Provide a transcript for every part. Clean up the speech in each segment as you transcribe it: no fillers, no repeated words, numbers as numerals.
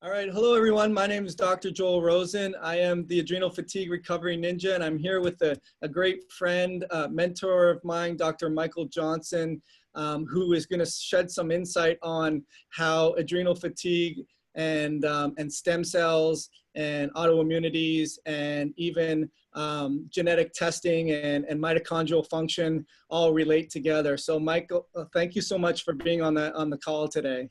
All right. Hello, everyone. My name is Dr. Joel Rosen. I am the Adrenal Fatigue Recovery Ninja, and I'm here with a great friend, mentor of mine, Dr. Michael Johnson, who is going to shed some insight on how adrenal fatigue and stem cells and autoimmunities and even genetic testing and mitochondrial function all relate together. So, Michael, thank you so much for being on the call today.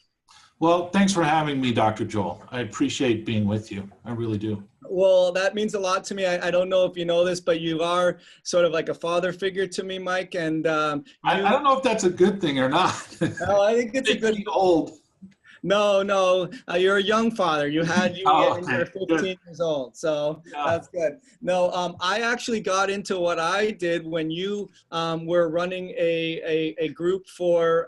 Well, thanks for having me, Dr. Joel. I appreciate being with you. I really do. Well, that means a lot to me. I don't know if you know this, but you are sort of like a father figure to me, Mike. And I don't know if that's a good thing or not. No, I think it's a good. Old. No, you're a young father. You were 15 good. years old, so yeah. That's good. No, I actually got into what I did when you were running a group for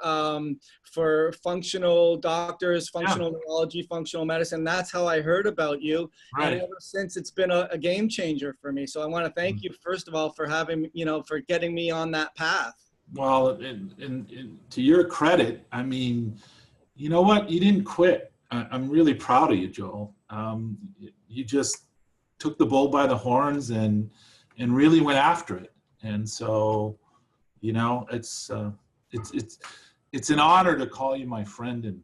functional doctors, functional neurology, functional medicine. That's how I heard about you. Right. And ever since, it's been a game changer for me. So I want to thank you, first of all, for having, for getting me on that path. Well, to your credit, I mean, you know what? You didn't quit. I'm really proud of you, Joel. You just took the bull by the horns and really went after it. And so, you know, it's an honor to call you my friend and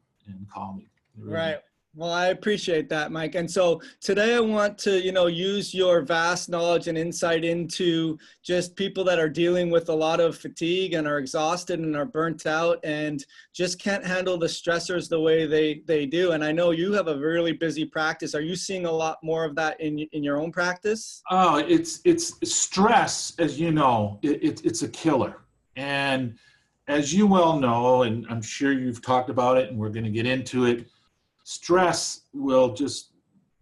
call me. Really. Right. Well, I appreciate that, Mike. And so today I want to, use your vast knowledge and insight into just people that are dealing with a lot of fatigue and are exhausted and are burnt out and just can't handle the stressors the way they do. And I know you have a really busy practice. Are you seeing a lot more of that in your own practice? Oh, it's stress, as you know, it's a killer. And as you well know, and I'm sure you've talked about it and we're going to get into it, stress will just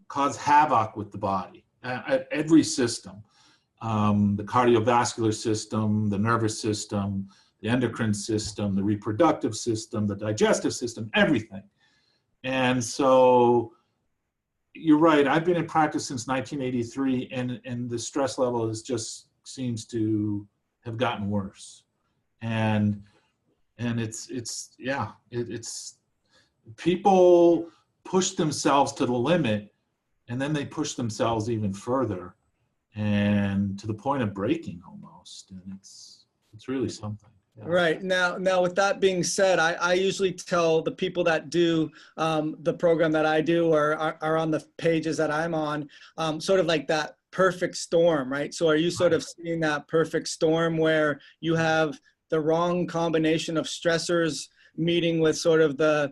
cause havoc with the body at every system, the cardiovascular system, the nervous system, the endocrine system, the reproductive system, the digestive system, everything. And so you're right. I've been in practice since 1983, and the stress level just seems to have gotten worse. And it's people push themselves to the limit, and then they push themselves even further, and to the point of breaking almost. And it's really something. Yeah. Right. Now, with that being said, I usually tell the people that do the program that I do or are on the pages that I'm on, sort of like that perfect storm, right? So are you sort of seeing that perfect storm where you have the wrong combination of stressors meeting with sort of the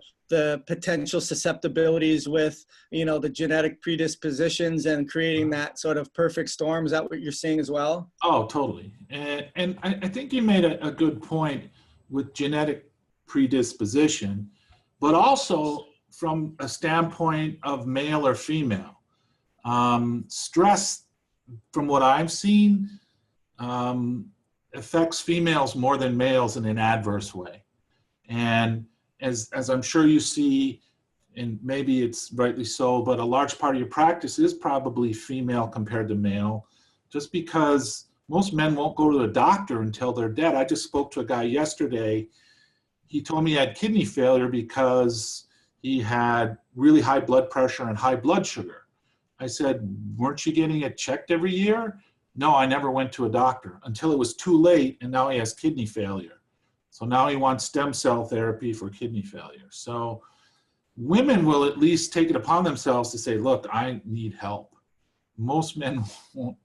potential susceptibilities with, the genetic predispositions and creating that sort of perfect storm? Is that what you're seeing as well? Oh, totally. And I think you made a good point with genetic predisposition, but also from a standpoint of male or female. Stress, from what I've seen, affects females more than males in an adverse way. And as I'm sure you see, and maybe it's rightly so, but a large part of your practice is probably female compared to male, just because most men won't go to the doctor until they're dead. I just spoke to a guy yesterday. He told me he had kidney failure because he had really high blood pressure and high blood sugar. I said, weren't you getting it checked every year? No, I never went to a doctor until it was too late, and now he has kidney failure. So now he wants stem cell therapy for kidney failure. So women will at least take it upon themselves to say, look, I need help. Most men won't.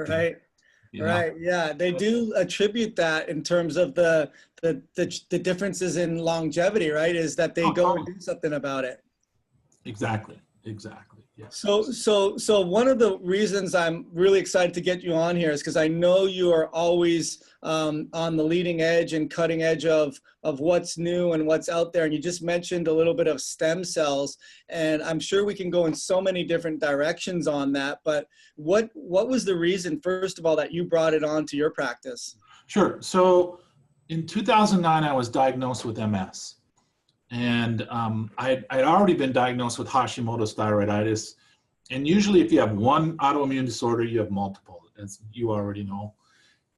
Right. Right. Yeah. They do attribute that in terms of the differences in longevity, right? Is that they go and do something about it. Exactly. Yes. So one of the reasons I'm really excited to get you on here is because I know you are always on the leading edge and cutting edge of what's new and what's out there. And you just mentioned a little bit of stem cells, and I'm sure we can go in so many different directions on that. But what was the reason, first of all, that you brought it on to your practice? Sure. So in 2009, I was diagnosed with MS. And I'd already been diagnosed with Hashimoto's thyroiditis. And usually if you have one autoimmune disorder, you have multiple, as you already know.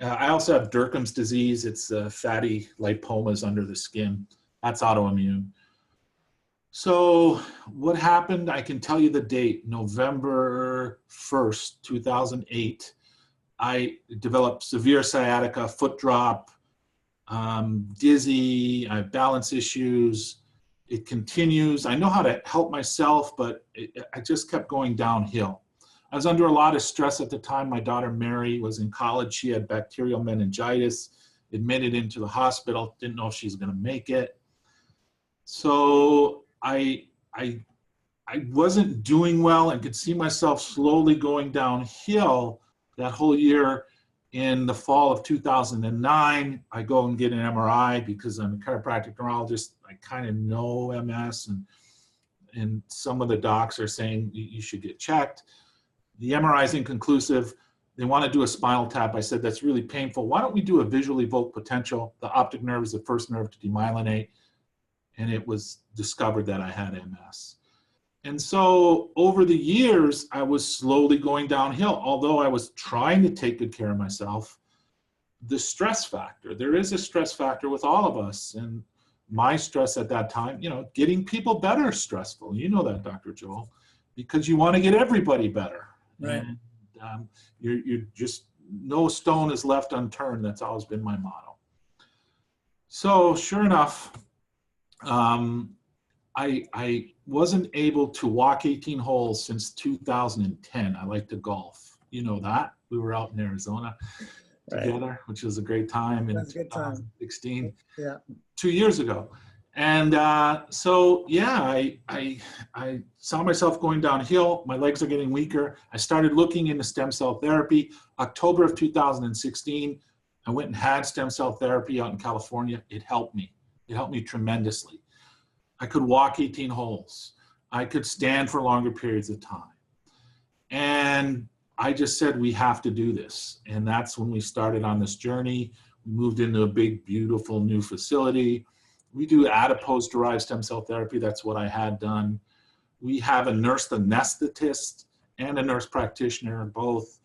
I also have Derkham's disease. It's fatty lipomas under the skin. That's autoimmune. So what happened, I can tell you the date, November 1st, 2008. I developed severe sciatica, foot drop, dizzy, I have balance issues. It continues. I know how to help myself, but I just kept going downhill. I was under a lot of stress at the time. My daughter Mary was in college. She had bacterial meningitis, admitted into the hospital, didn't know if she was going to make it. So I wasn't doing well and could see myself slowly going downhill that whole year. In the fall of 2009, I go and get an MRI because I'm a chiropractic neurologist. I kind of know MS, and some of the docs are saying you should get checked. The MRI is inconclusive. They want to do a spinal tap. I said, that's really painful. Why don't we do a visual evoked potential? The optic nerve is the first nerve to demyelinate. And it was discovered that I had MS. And so over the years, I was slowly going downhill. Although I was trying to take good care of myself, the stress factor, there is a stress factor with all of us. And my stress at that time, you know, getting people better is stressful. You know that, Dr. Joel, because you want to get everybody better. Right. And you're just, no stone is left unturned. That's always been my motto. So sure enough, I wasn't able to walk 18 holes since 2010. I like to golf. You know that. We were out in Arizona together, which was a great time in 2016, 2 years ago. And so, yeah, I saw myself going downhill. My legs are getting weaker. I started looking into stem cell therapy. October of 2016, I went and had stem cell therapy out in California. It helped me. It helped me tremendously. I could walk 18 holes. I could stand for longer periods of time. And I just said, we have to do this. And that's when we started on this journey. We moved into a big, beautiful new facility. We do adipose-derived stem cell therapy. That's what I had done. We have a nurse anesthetist and a nurse practitioner, both.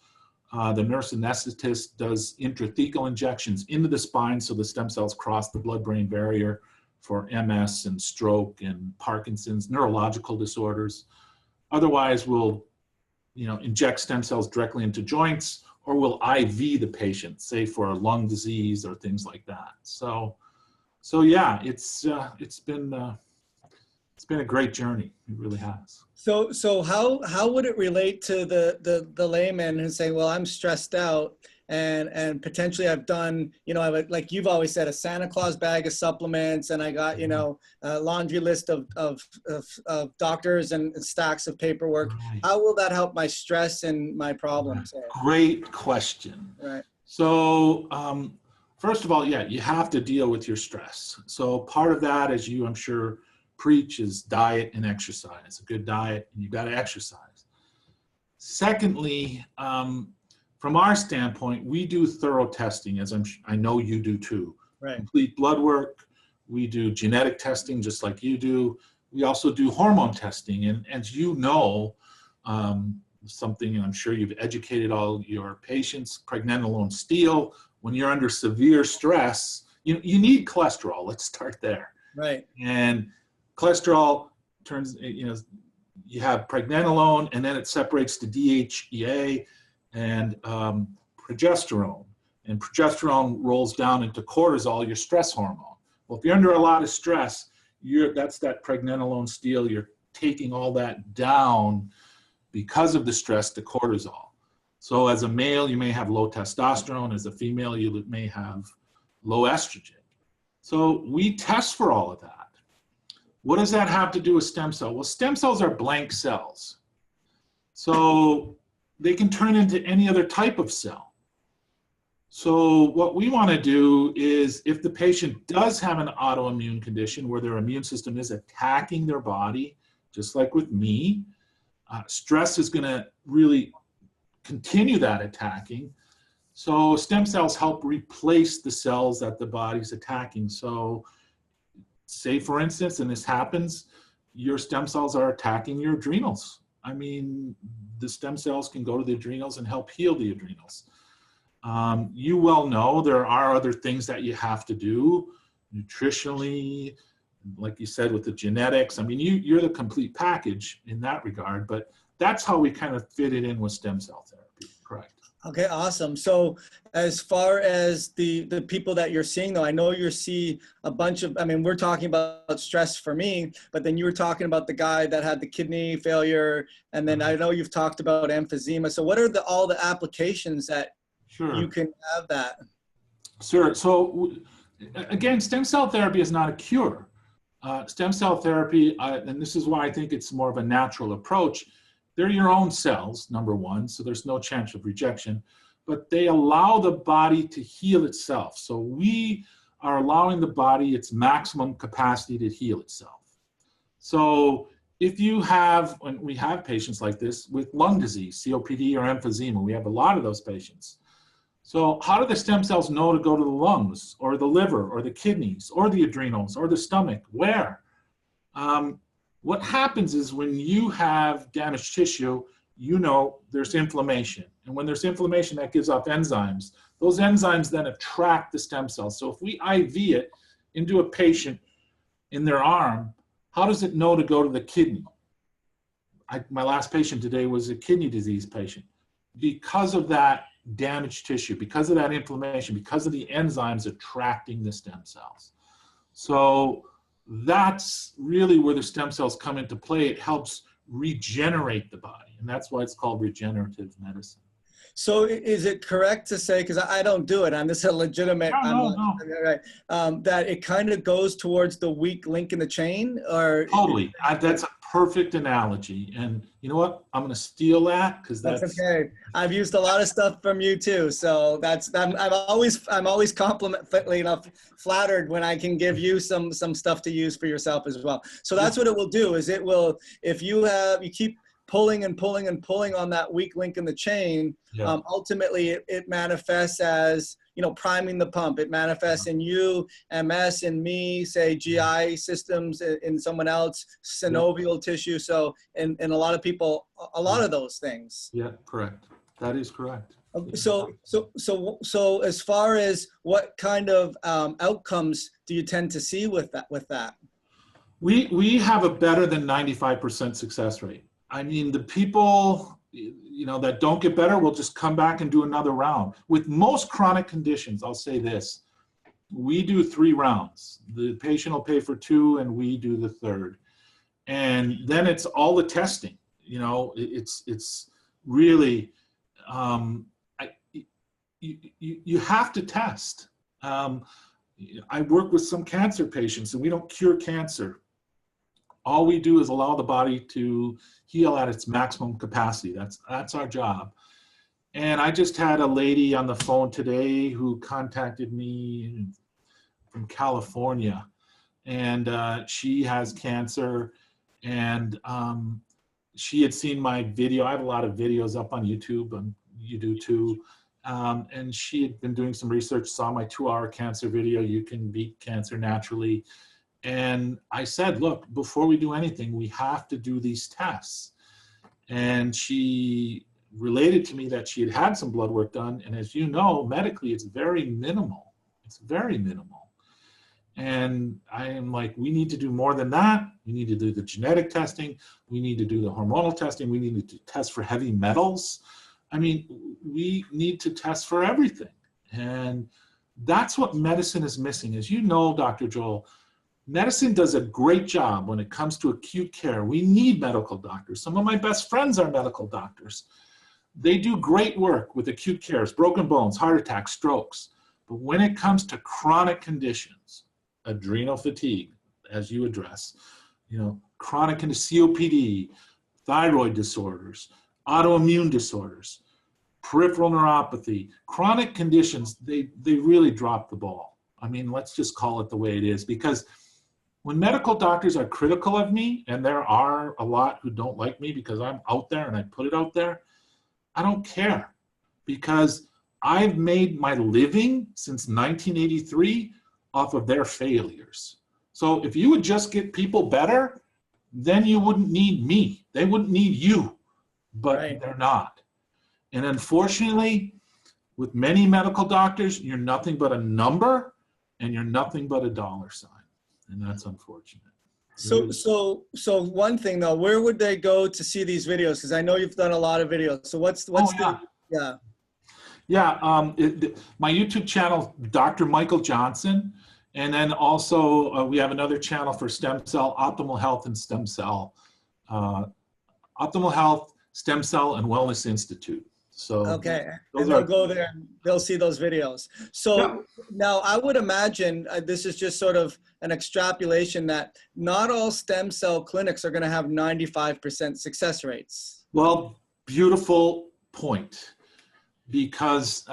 The nurse anesthetist does intrathecal injections into the spine so the stem cells cross the blood-brain barrier for MS and stroke and Parkinson's, neurological disorders. Otherwise, we'll, you know, inject stem cells directly into joints, or we'll IV the patient, say for a lung disease or things like that. So yeah, it's been a great journey. It really has. So how would it relate to the layman who's saying, well, I'm stressed out and potentially I've done, you know, like you've always said, a Santa Claus bag of supplements, and I got, you know, a laundry list of doctors and stacks of paperwork. Right. How will that help my stress and my problems? Great question. Right. So first of all, yeah, you have to deal with your stress. So part of that, as you, I'm sure, preach, is diet and exercise. A good diet, and you got to exercise. Secondly, from our standpoint, we do thorough testing, as I know you do too. Right. Complete blood work. We do genetic testing just like you do. We also do hormone testing. And as you know, something, and I'm sure you've educated all your patients, pregnenolone steal, when you're under severe stress, you need cholesterol. Let's start there. Right. And cholesterol turns, you know, you have pregnenolone, and then it separates to DHEA and progesterone. And progesterone rolls down into cortisol, your stress hormone. Well, if you're under a lot of stress, that's that pregnenolone steal. You're taking all that down because of the stress to cortisol. So as a male, you may have low testosterone. As a female, you may have low estrogen. So we test for all of that. What does that have to do with stem cell? Well, stem cells are blank cells. So they can turn into any other type of cell. So what we want to do is, if the patient does have an autoimmune condition where their immune system is attacking their body, just like with me, stress is going to really continue that attacking. So stem cells help replace the cells that the body's attacking. So say, for instance, and this happens, your stem cells are attacking your adrenals. I mean, the stem cells can go to the adrenals and help heal the adrenals. You well know there are other things that you have to do nutritionally, like you said, with the genetics. I mean, you're the complete package in that regard, but that's how we kind of fit it in with stem cell therapy, correct? Okay, awesome. So as far as the people that you're seeing, though, I know you see a bunch of, I mean, we're talking about stress for me, but then you were talking about the guy that had the kidney failure, and then I know you've talked about emphysema. So what are all the applications that you can have that? Sure. So again, stem cell therapy is not a cure. Stem cell therapy, and this is why I think it's more of a natural approach. They're your own cells, number one, so there's no chance of rejection, but they allow the body to heal itself. So we are allowing the body its maximum capacity to heal itself. So if you have, and we have patients like this with lung disease, COPD or emphysema, we have a lot of those patients. So how do the stem cells know to go to the lungs or the liver or the kidneys or the adrenals or the stomach? Where? What happens is when you have damaged tissue, you know there's inflammation. And when there's inflammation, that gives off enzymes. Those enzymes then attract the stem cells. So if we IV it into a patient in their arm, how does it know to go to the kidney? My last patient today was a kidney disease patient. Because of that damaged tissue, because of that inflammation, because of the enzymes attracting the stem cells. So that's really where the stem cells come into play. It helps regenerate the body, and that's why it's called regenerative medicine. So is it correct to say, because I don't do it, and this is a legitimate, that it kind of goes towards the weak link in the chain? Or totally. That's a perfect analogy. And you know what? I'm going to steal that because that's okay. I've used a lot of stuff from you too. So I'm always flattered when I can give you some stuff to use for yourself as well. So that's what it will do, is it will, if you keep pulling and pulling and pulling on that weak link in the chain, ultimately it manifests as, priming the pump. It manifests in you, MS, in me, say GI systems, in someone else, synovial tissue. So in a lot of people, a lot of those things. Yeah, correct. That is correct. So as far as what kind of outcomes do you tend to see with that? We have a better than 95% success rate. I mean, the people, that don't get better will just come back and do another round. With most chronic conditions, I'll say this, we do 3 rounds. The patient will pay for 2 and we do the 3rd. And then it's all the testing, it's really, you have to test. I work with some cancer patients and we don't cure cancer. All we do is allow the body to heal at its maximum capacity. That's our job. And I just had a lady on the phone today who contacted me from California, and she has cancer, and she had seen my video. I have a lot of videos up on YouTube, and you do too. And she had been doing some research, saw my 2-hour cancer video, You Can Beat Cancer Naturally. And I said, look, before we do anything, we have to do these tests. And she related to me that she had had some blood work done. And as you know, medically, it's very minimal. It's very minimal. And I am like, we need to do more than that. We need to do the genetic testing. We need to do the hormonal testing. We need to test for heavy metals. I mean, we need to test for everything. And that's what medicine is missing. As you know, Dr. Joel, medicine does a great job when it comes to acute care. We need medical doctors. Some of my best friends are medical doctors. They do great work with acute cares, broken bones, heart attacks, strokes. But when it comes to chronic conditions, adrenal fatigue, as you address, chronic COPD, thyroid disorders, autoimmune disorders, peripheral neuropathy, chronic conditions, they really drop the ball. I mean, let's just call it the way it is, because when medical doctors are critical of me, and there are a lot who don't like me because I'm out there and I put it out there, I don't care, because I've made my living since 1983 off of their failures. So if you would just get people better, then you wouldn't need me. They wouldn't need you, but they're not. And unfortunately, with many medical doctors, you're nothing but a number and you're nothing but a dollar sign. And that's unfortunate. So one thing though, where would they go to see these videos? Because I know you've done a lot of videos. So what's my YouTube channel, Dr. Michael Johnson, and then also we have another channel for stem cell, Optimal Health and Stem Cell, Optimal Health, Stem Cell, and Wellness Institute. So okay, and they'll go there and they'll see those videos. So now I would imagine this is just sort of an extrapolation that not all stem cell clinics are going to have 95% success rates. Well, beautiful point, because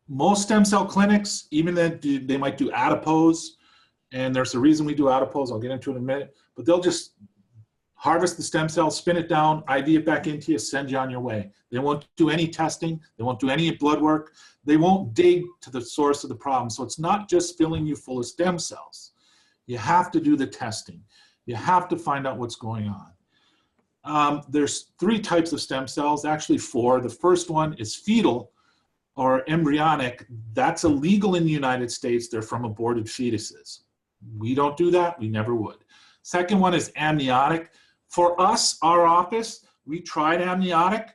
most stem cell clinics, even that they might do adipose, and there's a reason we do adipose, I'll get into it in a minute, but they'll just harvest the stem cells, spin it down, IV it back into you, send you on your way. They won't do any testing. They won't do any blood work. They won't dig to the source of the problem. So it's not just filling you full of stem cells. You have to do the testing. You have to find out what's going on. There's 3 types of stem cells, actually 4. The first one is fetal or embryonic. That's illegal in the United States. They're from aborted fetuses. We don't do that. We never would. Second one is amniotic. For us, our office, we tried amniotic.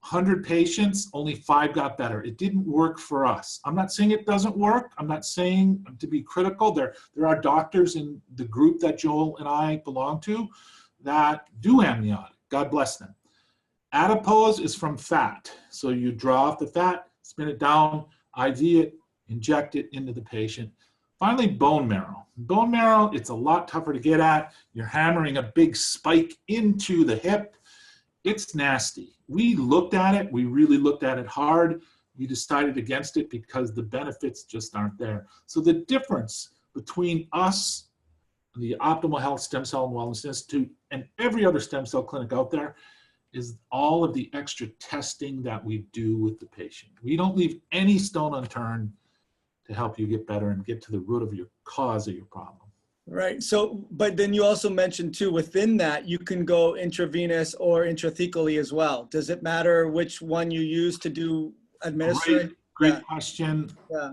100 patients, only 5 got better. It didn't work for us. I'm not saying it doesn't work. I'm not saying to be critical. There are doctors in the group that Joel and I belong to that do amniotic. God bless them. Adipose is from fat. So you draw off the fat, spin it down, IV it, inject it into the patient. Finally, bone marrow. Bone marrow, it's a lot tougher to get at. You're hammering a big spike into the hip. It's nasty. We looked at it. We really looked at it hard. We decided against it because the benefits just aren't there. So the difference between us, the Optimal Health Stem Cell and Wellness Institute, and every other stem cell clinic out there is all of the extra testing that we do with the patient. We don't leave any stone unturned to help you get better and get to the root of your cause of your problem. Right. So, but then you also mentioned too, within that, you can go intravenous or intrathecally as well. Does it matter which one you use to do administration? Great question. Yeah.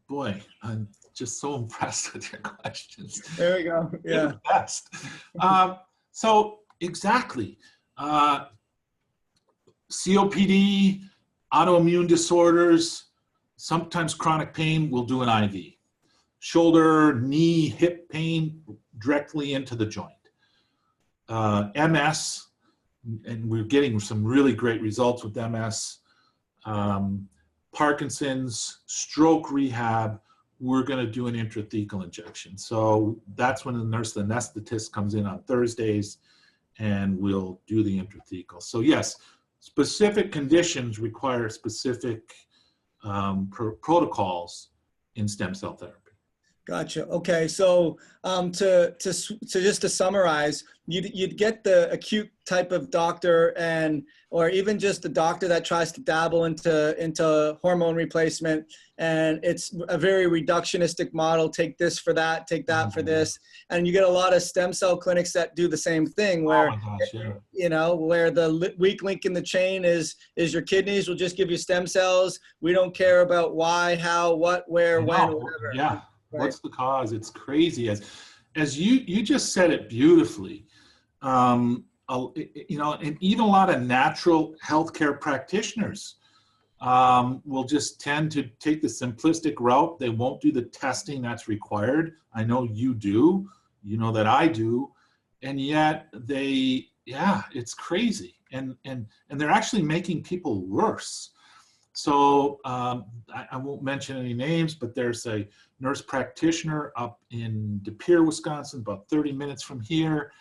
Boy, I'm just so impressed with your questions. There we go. Yeah. You're the best. So exactly. COPD, autoimmune disorders, sometimes chronic pain, we'll do an IV. Shoulder, knee, hip pain, directly into the joint. MS, and we're getting some really great results with MS. Parkinson's, stroke rehab, we're going to do an intrathecal injection. So that's when the nurse, the anesthetist, comes in on Thursdays, and we'll do the intrathecal. So yes, specific conditions require specific protocols in stem cell therapy. Gotcha. Okay. So just to summarize, you'd get the acute type of doctor or even just the doctor that tries to dabble into hormone replacement. And it's a very reductionistic model. Take this for that, take that for this. And you get a lot of stem cell clinics that do the same thing where, you know, where the weak link in the chain is your kidneys. Will just give you stem cells. We don't care about why, how, what, where, when, whatever. Yeah. Right. What's the cause? It's crazy. As you just said it beautifully. You know, and even a lot of natural healthcare practitioners will just tend to take the simplistic route. They won't do the testing that's required. I know you do. You know that I do. And yet it's crazy. And they're actually making people worse. So I won't mention any names, but there's a nurse practitioner up in De Pere, Wisconsin, about 30 minutes from here.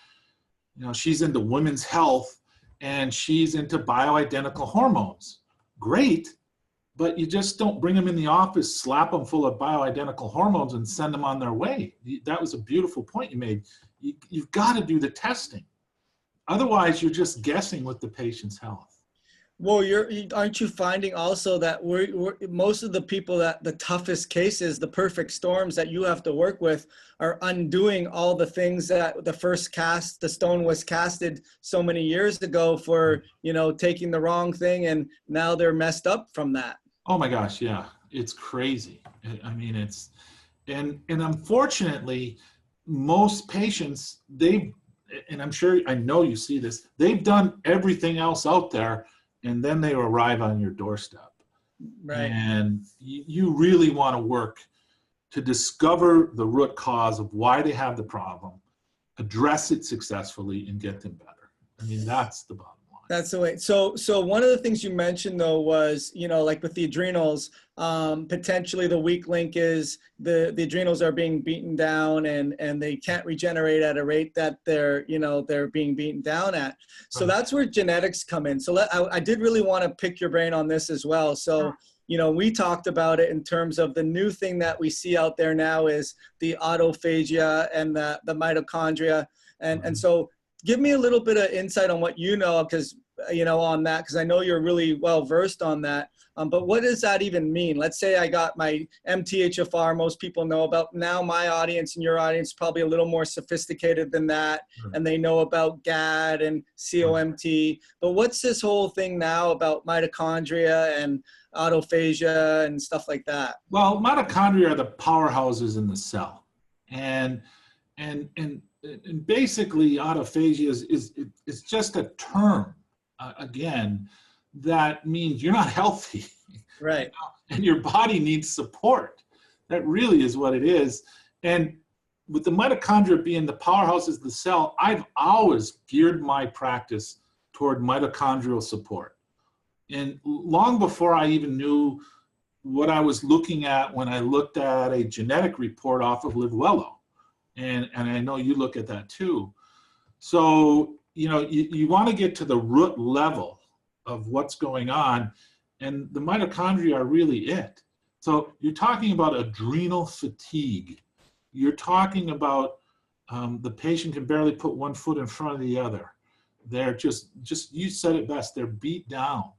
You know, she's into women's health and she's into bioidentical hormones. Great, but you just don't bring them in the office, slap them full of bioidentical hormones and send them on their way. That was a beautiful point you made. You've got to do the testing. Otherwise, you're just guessing with the patient's health. Well, aren't you finding also that most of the people that the toughest cases, the perfect storms that you have to work with, are undoing all the things that the stone was casted so many years ago for, you know, taking the wrong thing, and now they're messed up from that. Oh my gosh, yeah, it's crazy. I mean, and unfortunately, most patients, and I'm sure, I know you see this, they've done everything else out there, and then they arrive on your doorstep. Right. And you really want to work to discover the root cause of why they have the problem, address it successfully, and get them better. I mean, that's the bottom line. That's the way. So one of the things you mentioned though was, like with the adrenals, potentially the weak link is the adrenals are being beaten down and they can't regenerate at a rate that they're being beaten down at. So that's where genetics come in. So I did really want to pick your brain on this as well. So, we talked about it in terms of the new thing that we see out there now is the autophagy and the mitochondria. And so give me a little bit of insight on what because on that, because I know you're really well versed on that. But what does that even mean? Let's say I got my MTHFR, most people know about. Now my audience and your audience is probably a little more sophisticated than that, and they know about GAD and COMT. But what's this whole thing now about mitochondria and autophagy and stuff like that? Well, mitochondria are the powerhouses in the cell, and basically autophagy is just a term, again, that means you're not healthy, right? And your body needs support. That really is what it is. And with the mitochondria being the powerhouses of the cell, I've always geared my practice toward mitochondrial support. And long before I even knew what I was looking at when I looked at a genetic report off of Livuelo. And I know you look at that too. So, you want to get to the root level of what's going on, and the mitochondria are really it. So you're talking about adrenal fatigue. You're talking about the patient can barely put one foot in front of the other. They're just you said it best, they're beat down.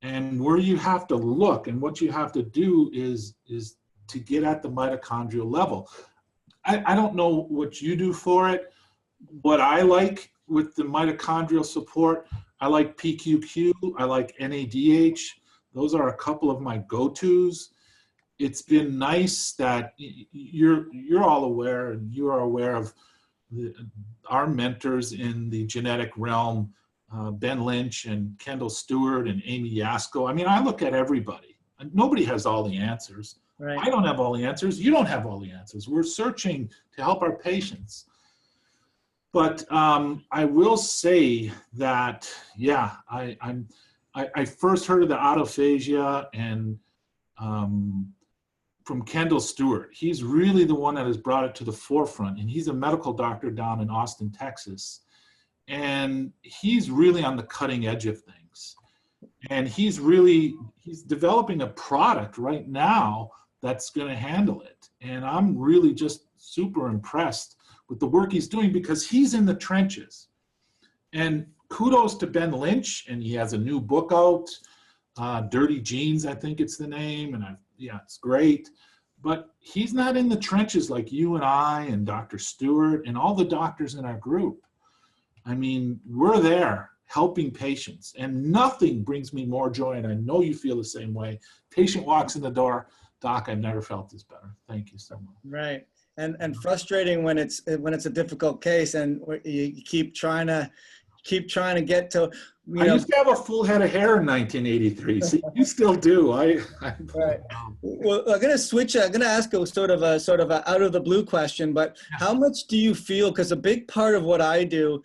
And where you have to look and what you have to do is to get at the mitochondrial level. I don't know what you do for it. What I like with the mitochondrial support, I like PQQ, I like NADH. Those are a couple of my go-tos. It's been nice that you're all aware, and you are aware of our mentors in the genetic realm, Ben Lynch and Kendall Stewart and Amy Yasko. I mean, I look at everybody. Nobody has all the answers. Right. I don't have all the answers. You don't have all the answers. We're searching to help our patients. But I will say that, yeah, I first heard of the autophagy and from Kendall Stewart. He's really the one that has brought it to the forefront, and he's a medical doctor down in Austin, Texas. And he's really on the cutting edge of things. And he's developing a product right now that's going to handle it. And I'm really just super impressed with the work he's doing because he's in the trenches. And kudos to Ben Lynch, and he has a new book out, Dirty Genes, I think it's the name, and it's great. But he's not in the trenches like you and I and Dr. Stewart and all the doctors in our group. I mean, we're there helping patients, and nothing brings me more joy, and I know you feel the same way. Patient walks in the door, Doc, I've never felt this better. Thank you so much. Right. And frustrating when it's a difficult case and you keep trying to get to, I used to have a full head of hair in 1983. So you still do. Right. Well, I'm going to ask a sort of a out of the blue question, but how much do you feel, because a big part of what I do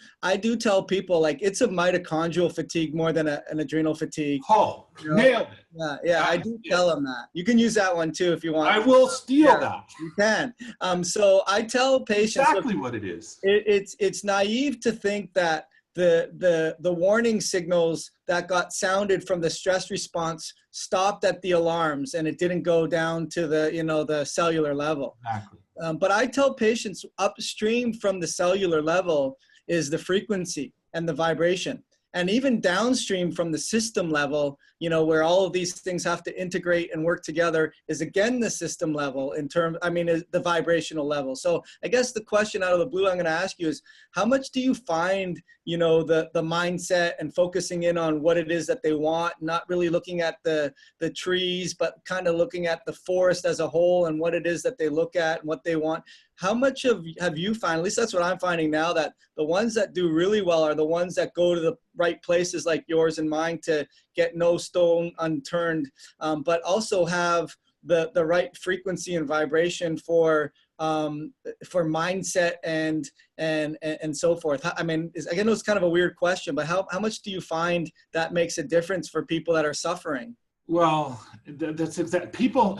tell people, like, it's a mitochondrial fatigue more than an adrenal fatigue. Oh, nailed it. Yeah, I do tell them that. You can use that one too if you want. I will steal that. You can. So I tell patients exactly what it is. It's naive to think that the warning signals that got sounded from the stress response stopped at the alarms, and it didn't go down to the cellular level. Exactly. But I tell patients upstream from the cellular level is the frequency and the vibration. And even downstream from the system level, where all of these things have to integrate and work together, is again the system level is the vibrational level. So I guess the question out of the blue I'm going to ask you is, how much do you find, the mindset and focusing in on what it is that they want, not really looking at the trees, but kind of looking at the forest as a whole and what it is that they look at and what they want. how much have you found, at least that's what I'm finding now, that the ones that do really well are the ones that go to the right places like yours and mine to get no stone unturned, but also have the right frequency and vibration for mindset and so forth. I mean, again, it was kind of a weird question, but how much do you find that makes a difference for people that are suffering? Well, that's exact. People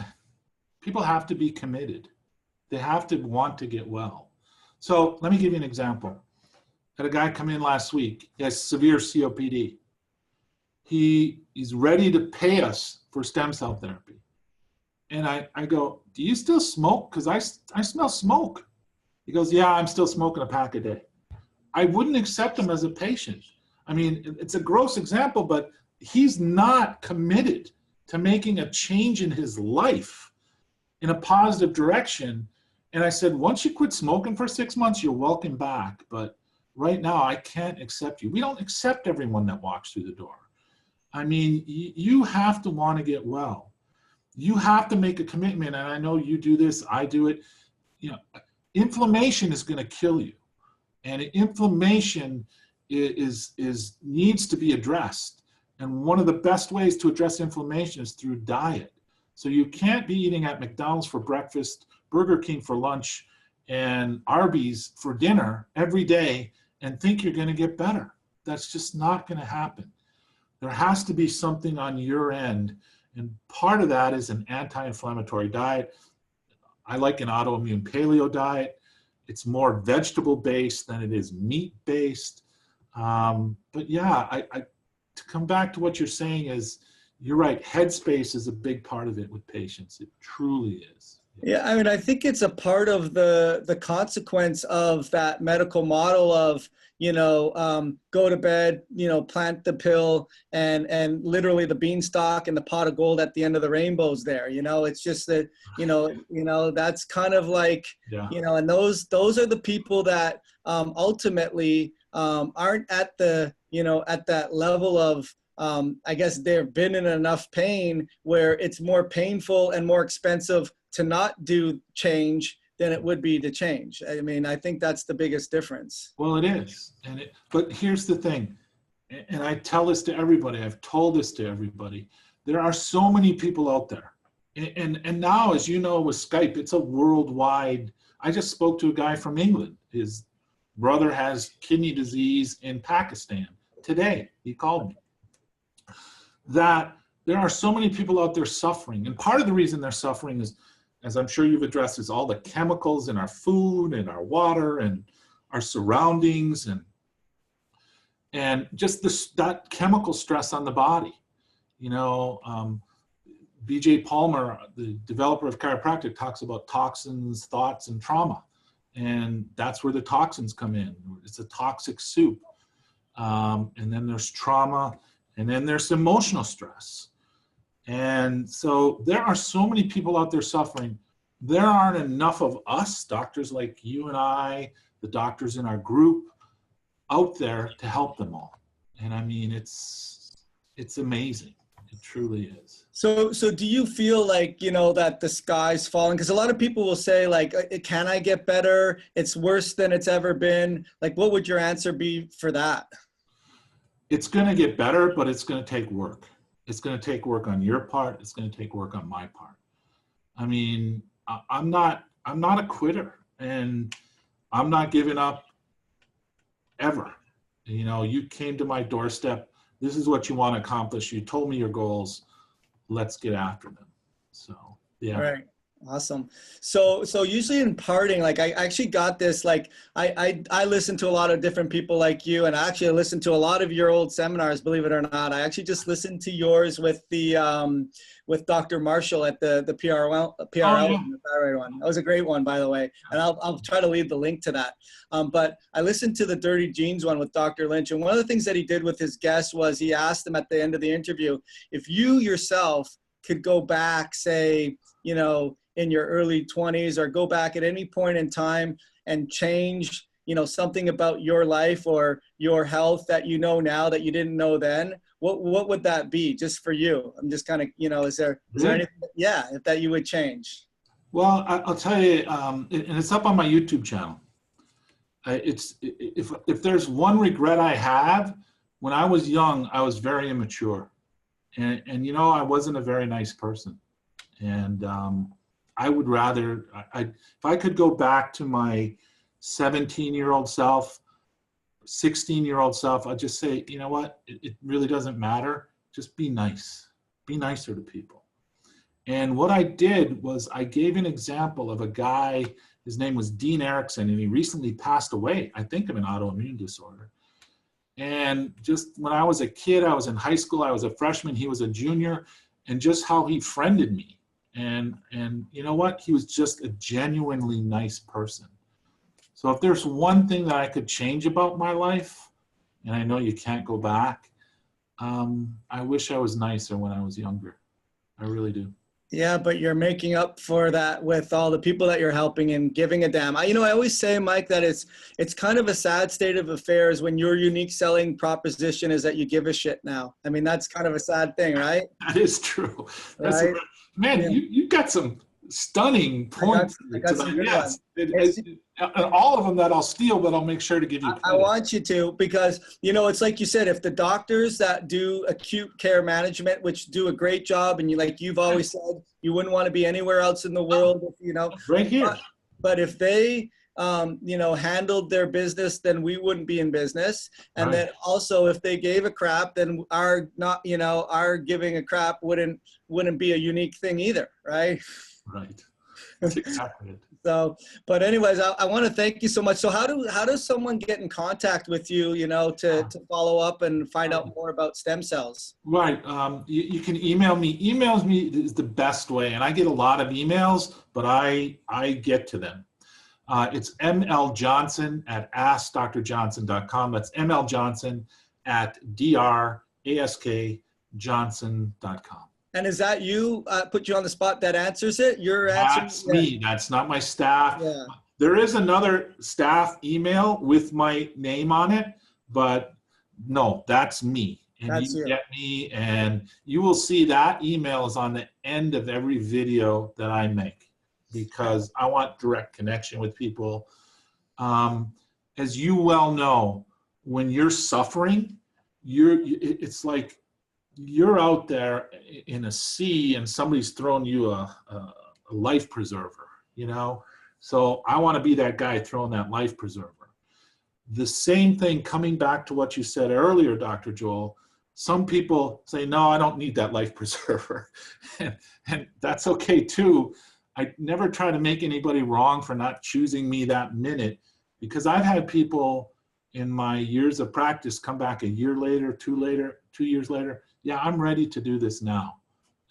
have to be committed. They have to want to get well. So let me give you an example. I had a guy come in last week. He has severe COPD. He's ready to pay us for stem cell therapy. And I go, do you still smoke? Because I smell smoke. He goes, yeah, I'm still smoking a pack a day. I wouldn't accept him as a patient. I mean, it's a gross example, but he's not committed to making a change in his life in a positive direction. And I said, once you quit smoking for 6 months, you're welcome back. But right now, I can't accept you. We don't accept everyone that walks through the door. I mean, you have to want to get well. You have to make a commitment, and I know you do this, I do it. You know, inflammation is going to kill you, and inflammation needs to be addressed. And one of the best ways to address inflammation is through diet. So you can't be eating at McDonald's for breakfast, Burger King for lunch, and Arby's for dinner every day and think you're going to get better. That's just not going to happen. There has to be something on your end. And part of that is an anti-inflammatory diet. I like an autoimmune paleo diet. It's more vegetable-based than it is meat-based. But yeah, to come back to what you're saying is, you're right, headspace is a big part of it with patients. It truly is. Yeah, I mean, I think it's a part of the consequence of that medical model of, go to bed, plant the pill, and literally the beanstalk and the pot of gold at the end of the rainbow's there. It's just that, that's kind of like, Yeah. And those are the people that ultimately aren't at the, at that level of, I guess they've been in enough pain where it's more painful and more expensive to not do change than it would be to change. I mean, I think that's the biggest difference. Well, it is. But here's the thing, and I tell this to everybody, I've told this to everybody, there are so many people out there. And now, as you know, with Skype, it's a worldwide, I just spoke to a guy from England. His brother has kidney disease in Pakistan today. He called me. That there are so many people out there suffering. And part of the reason they're suffering is, as I'm sure you've addressed, is all the chemicals in our food and our water and our surroundings and just that chemical stress on the body. B.J. Palmer, the developer of chiropractic, talks about toxins, thoughts, and trauma. And that's where the toxins come in. It's a toxic soup. And then there's trauma, and then there's emotional stress. And so there are so many people out there suffering. There aren't enough of us, doctors like you and I, the doctors in our group, out there to help them all. And I mean, it's amazing. It truly is. So do you feel like, that the sky's falling? Because a lot of people will say, like, can I get better? It's worse than it's ever been. Like, what would your answer be for that? It's going to get better, but it's going to take work. It's going to take work on your part. It's going to take work on my part. I mean, I'm not a quitter, and I'm not giving up ever. You came to my doorstep. This is what you want to accomplish. You told me your goals. Let's get after them. So, yeah. Right. Awesome. So usually in parting, like I actually got this, like I listen to a lot of different people like you, and I actually listened to a lot of your old seminars, believe it or not. I actually just listened to yours with the with Dr. Marshall at the PRL, the thyroid one. That was a great one, by the way. And I'll try to leave the link to that. But I listened to the Dirty Genes one with Dr. Lynch. And one of the things that he did with his guests was he asked them at the end of the interview, if you yourself could go back, say, in your early 20s, or go back at any point in time and change, something about your life or your health that now that you didn't know then, what would that be just for you? I'm just kind of, is there anything, that you would change? Well, I'll tell you, and it's up on my YouTube channel. If there's one regret I have, when I was young, I was very immature, and you know, I wasn't a very nice person, and I would rather, if I could go back to my 17-year-old self, 16-year-old self, I'd just say, you know what, it really doesn't matter. Just be nice, be nicer to people. And what I did was I gave an example of a guy, his name was Dean Erickson, and he recently passed away, I think of an autoimmune disorder. And just when I was a kid, I was in high school, I was a freshman, he was a junior, and just how he friended me. And you know what? He was just a genuinely nice person. So if there's one thing that I could change about my life, and I know you can't go back, I wish I was nicer when I was younger. I really do. Yeah, but you're making up for that with all the people that you're helping and giving a damn. You know, I always say, Mike, that it's kind of a sad state of affairs when your unique selling proposition is that you give a shit now. I mean, that's kind of a sad thing, right? That is true. That's right? Man, yeah. you got some stunning points. I got some good ones. And all of them that I'll steal, but I'll make sure to give you credit. I want you to, because, you know, it's like you said, if the doctors that do acute care management, which do a great job, and you, like you've always said, you wouldn't want to be anywhere else in the world, you know. Right here. But if they, you know, handled their business, then we wouldn't be in business. And right. Then also, if they gave a crap, then our not, you know, our giving a crap wouldn't be a unique thing either, right? Right. That's exactly it. So, but anyways, I want to thank you so much. So how does someone get in contact with you, you know, to follow up and find out more about stem cells? Right. You can email me. Emails me is the best way. And I get a lot of emails, but I get to them. It's mljohnson@askdrjohnson.com. That's mljohnson@draskjohnson.com. And is that you, put you on the spot, that answers it? You're answering? That's me. That's not my staff. Yeah. There is another staff email with my name on it, but no, that's me. And that's you get me, and you will see that email is on the end of every video that I make, because I want direct connection with people. As you well know, when you're suffering, it's like you're out there in a sea and somebody's throwing you a life preserver, you know? So I want to be that guy throwing that life preserver. The same thing, coming back to what you said earlier, Dr. Joel, some people say, no, I don't need that life preserver. and that's okay too. I never try to make anybody wrong for not choosing me that minute, because I've had people in my years of practice come back a year later, 2 years later, yeah, I'm ready to do this now.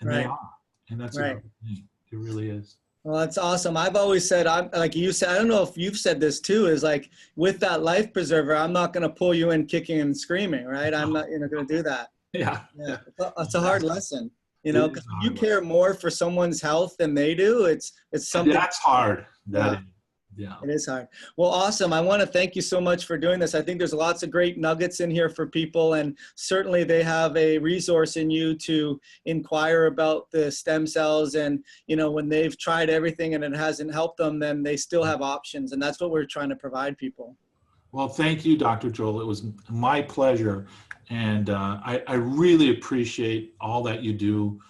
And right. They are. And that's right. It really is. Well, that's awesome. I've always said, I'm like you said, I don't know if you've said this too, is like with that life preserver, I'm not going to pull you in kicking and screaming, right? I'm not going to do that. Yeah. It's a hard lesson, you know, because you care more for someone's health than they do. It's something that's hard. Yeah. It is hard. Well, awesome. I want to thank you so much for doing this. I think there's lots of great nuggets in here for people, and certainly they have a resource in you to inquire about the stem cells. And, you know, when they've tried everything and it hasn't helped them, then they still have options. And that's what we're trying to provide people. Well, thank you, Dr. Joel. It was my pleasure. And I really appreciate all that you do.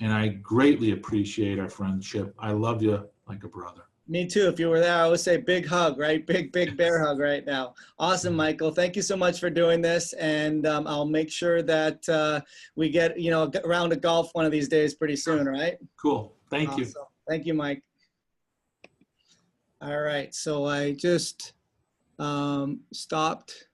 And I greatly appreciate our friendship. I love you like a brother. Me too. If you were there, I would say big hug, right? Big bear hug right now. Awesome, Michael. Thank you so much for doing this. And I'll make sure that we get, you know, a round of golf one of these days pretty soon, right? Cool. Thank you. Thank you, Mike. All right. So I just stopped